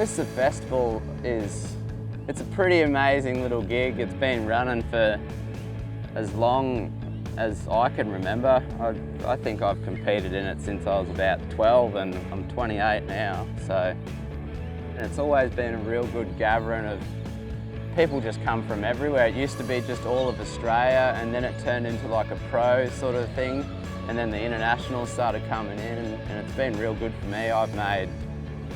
Noosa Festival it's a pretty amazing little gig. It's been running for as long as I can remember. I think I've competed in it since I was about 12 and I'm 28 now. So and it's always been a real good gathering of people just come from everywhere. It used to be just all of Australia and then it turned into like a pro sort of thing. And then the internationals started coming in and it's been real good for me. I've made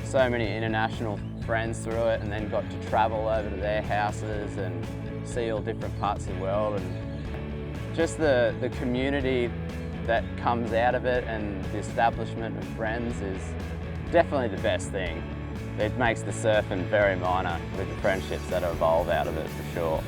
so many international friends through it and then got to travel over to their houses and see all different parts of the world, and just the community that comes out of it and the establishment of friends is definitely the best thing. It makes the surfing very minor with the friendships that evolve out of it for sure.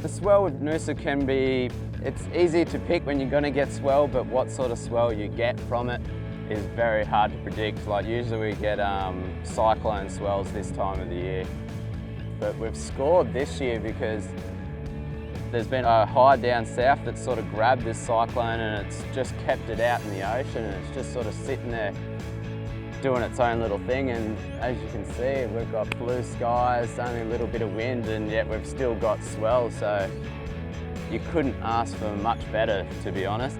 Swell with Noosa can be, it's easy to pick when you're going to get swell, but what sort of swell you get from it is very hard to predict. Like usually we get cyclone swells this time of the year, but we've scored this year because there's been a high down south that's sort of grabbed this cyclone and it's just kept it out in the ocean and it's just sort of sitting there doing its own little thing, and as you can see we've got blue skies, only a little bit of wind, and yet we've still got swell, so you couldn't ask for much better, to be honest.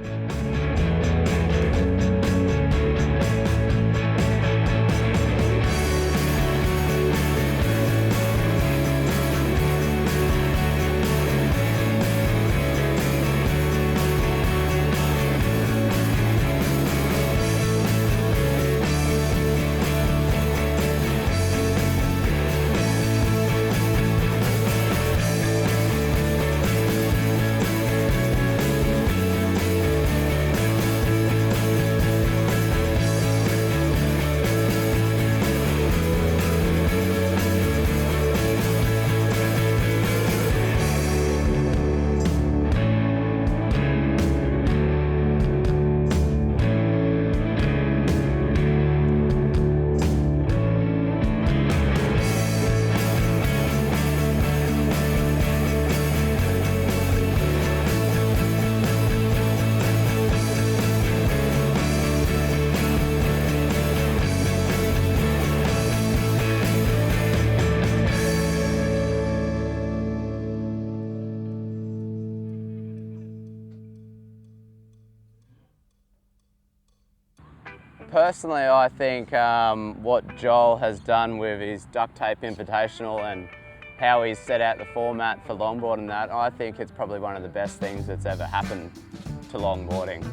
Personally, I think what Joel has done with his duct tape invitational and how he's set out the format for longboard and that, I think it's probably one of the best things that's ever happened to longboarding.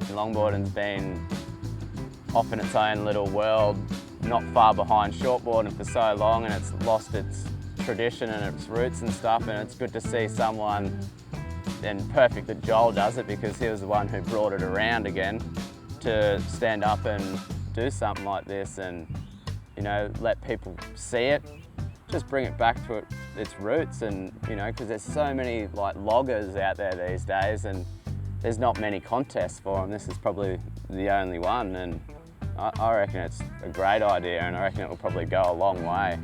Longboarding's been off in its own little world, not far behind shortboarding for so long, and it's lost its tradition and its roots and stuff, and it's good to see someone, and perfect that Joel does it because he was the one who brought it around again, to stand up and do something like this and, you know, let people see it, just bring it back to its roots, and, you know, because there's so many like loggers out there these days and there's not many contests for them. This is probably the only one, and I reckon it's a great idea and I reckon it will probably go a long way.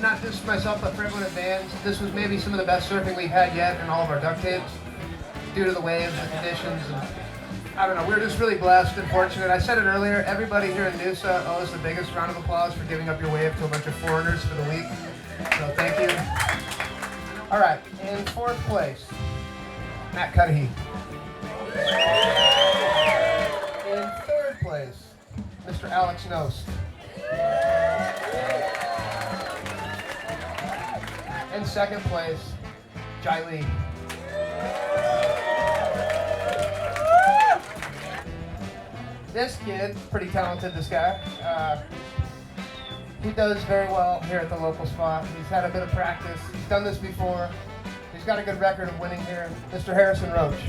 not just myself, but for everyone at VANS, this was maybe some of the best surfing we've had yet in all of our duct tapes, due to the waves, the conditions, and I don't know, we're just really blessed and fortunate. I said it earlier, everybody here in Noosa owes the biggest round of applause for giving up your wave to a bunch of foreigners for the week. So thank you. All right, in fourth place, Matt CUDDIHY. In third place, Mr. Alex Knost. In second place, Jai Lee. This kid, pretty talented, this guy. He does very well here at the local spot. He's had a bit of practice. He's done this before. He's got a good record of winning here. Mr. Harrison Roach.